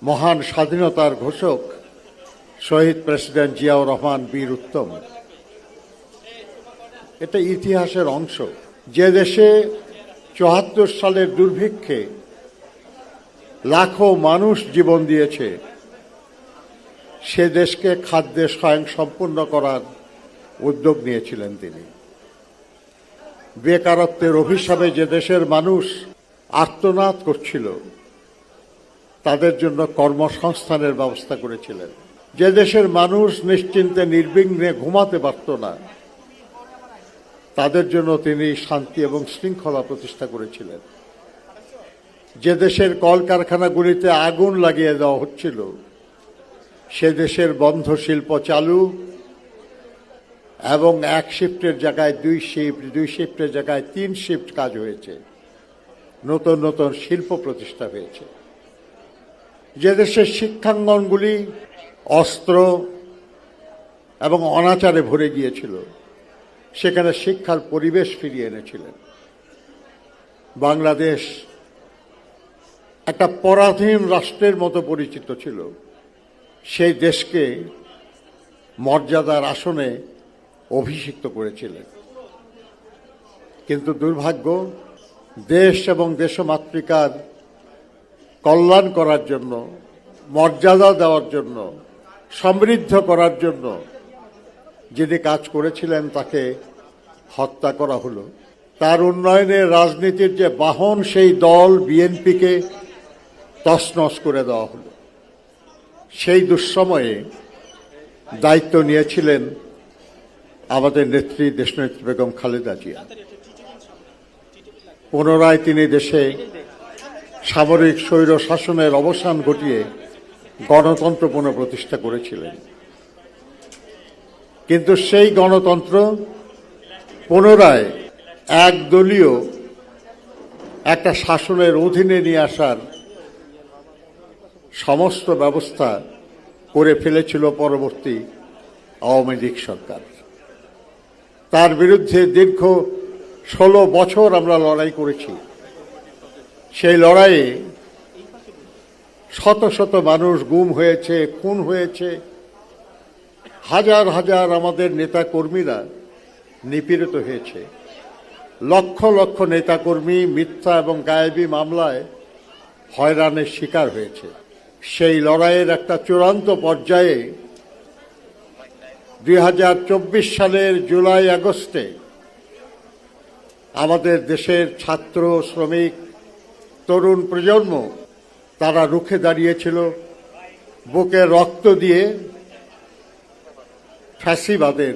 মহান স্বাধীনতার ঘোষক শহীদ প্রেসিডেন্ট জিয়াউর রহমান বীর উত্তম। এটা ইতিহাসের অংশ। যে দেশে ৭৪ সালের দুর্ভিক্ষে লাখো মানুষ জীবন দিয়েছে, সে দেশকে খাদ্যে স্বয়ংসম্পূর্ণ করার উদ্যোগ নিয়েছিলেন তিনি। বেকারত্বের অভিশাপে যে দেশের মানুষ আর্তনাদ করছিল, তাদের জন্য কর্মসংস্থানের ব্যবস্থা করেছিলেন। যে দেশের মানুষ নিশ্চিন্তে নির্বিঘ্নে ঘুমাতে পারত না, তাদের জন্য তিনি শান্তি এবং শৃঙ্খলা প্রতিষ্ঠা করেছিলেন। যে দেশের কলকারখানাগুলিতে আগুন লাগিয়ে দেওয়া হচ্ছিল, সে দেশের বন্ধ শিল্প চালু এবং এক শিফটের জায়গায় দুই শিফটের জায়গায় 3 শিফট কাজ হয়েছে। নতুন নতুন শিল্প প্রতিষ্ঠা হয়েছে। যে দেশের শিক্ষাঙ্গনগুলি অস্ত্র এবং অনাচারে ভরে গিয়েছিল, সেখানে শিক্ষার পরিবেশ ফিরিয়ে এনেছিলেন। বাংলাদেশ একটা পরাধীন রাষ্ট্রের মতো পরিচিত ছিল। সেই দেশকে মর্যাদার আসনে অভিষিক্ত করেছিলেন। কিন্তু দুর্ভাগ্য, দেশ এবং দেশমাতৃকার কল্যাণ করার জন্য, মর্যাদা দেওয়ার জন্য, সমৃদ্ধ করার জন্য যিনি কাজ করেছিলেন, তাকে হত্যা করা হলো। তার উন্নয়নের রাজনীতির যে বাহন, সেই দল বিএনপিকে তছনছ করে দেওয়া হলো। সেই দুঃসময়ে দায়িত্ব নিয়েছিলেন আমাদের নেত্রী, দেশনেত্রী বেগম খালেদা জিয়া। পুনরায় তিনি দেশে সামরিক স্বৈর শাসনের অবসান ঘটিয়ে গণতন্ত্র পুনঃপ্রতিষ্ঠা করেছিলেন। কিন্তু সেই গণতন্ত্র পুনরায় একদলীয় একটা শাসনের অধীনে নিয়ে আসার সমস্ত ব্যবস্থা করে ফেলেছিল পরবর্তী আওয়ামী লীগ সরকার। তার বিরুদ্ধে দীর্ঘ 16 বছর আমরা লড়াই করেছি। সেই লড়াইয়ে শত শত মানুষ গুম হয়েছে, খুন হয়েছে, হাজার হাজার আমাদের নেতা কর্মীরা নিপীড়িত হয়েছে। লক্ষ লক্ষ নেতাকর্মী মিথ্যা এবং গায়েবী মামলায় হয়রানির শিকার হয়েছে। সেই লড়াইয়ের একটা চূড়ান্ত পর্যায়ে 2024 সালের জুলাই আগস্টে আমাদের দেশের ছাত্র, শ্রমিক, তরুণ প্রজন্ম তারা রুখে দাঁড়িয়েছিল, বুকে রক্ত দিয়ে ফ্যাসিবাদের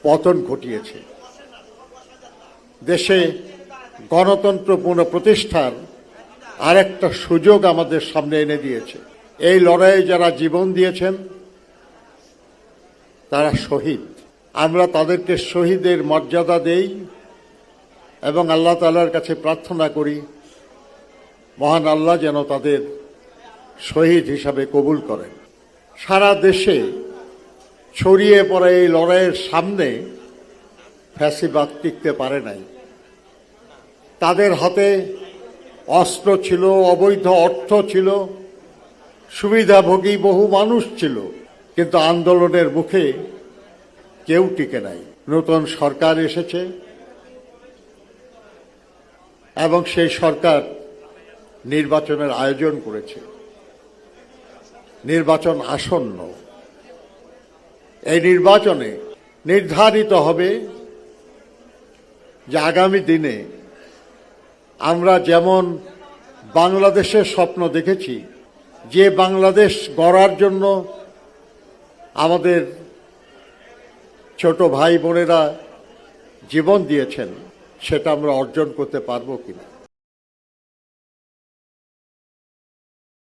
পতন ঘটিয়েছে। দেশে গণতন্ত্র পুনঃপ্রতিষ্ঠার আরেকটা সুযোগ আমাদের সামনে এনে দিয়েছে। এই লড়াইয়ে যারা জীবন দিয়েছেন, তারা শহীদ। আমরা তাদেরকে শহীদের মর্যাদা দেই এবং আল্লাহ তাআলার কাছে প্রার্থনা করি, মহান আল্লাহ যেন তাদের শহীদ হিসাবে কবুল করেন। সারা দেশে ছড়িয়ে পড়া এই লড়াইয়ের সামনে ফ্যাসিবাদ টিকতে পারে নাই। তাদের হাতে অস্ত্র ছিল, অবৈধ অর্থ ছিল, সুবিধাভোগী বহু মানুষ ছিল, কিন্তু আন্দোলনের মুখে কেউ টিকে নাই। নতুন সরকার এসেছে এবং সেই সরকার নির্বাচনের আয়োজন করেছে। নির্বাচন আসন্ন। এই নির্বাচনে নির্ধারিত হবে যে আগামী দিনে আমরা যেমন বাংলাদেশের স্বপ্ন দেখেছি, যে বাংলাদেশ গড়ার জন্য আমাদের ছোট ভাই বোনেরা জীবন দিয়েছেন, সেটা আমরা অর্জন করতে পারবো কিনা।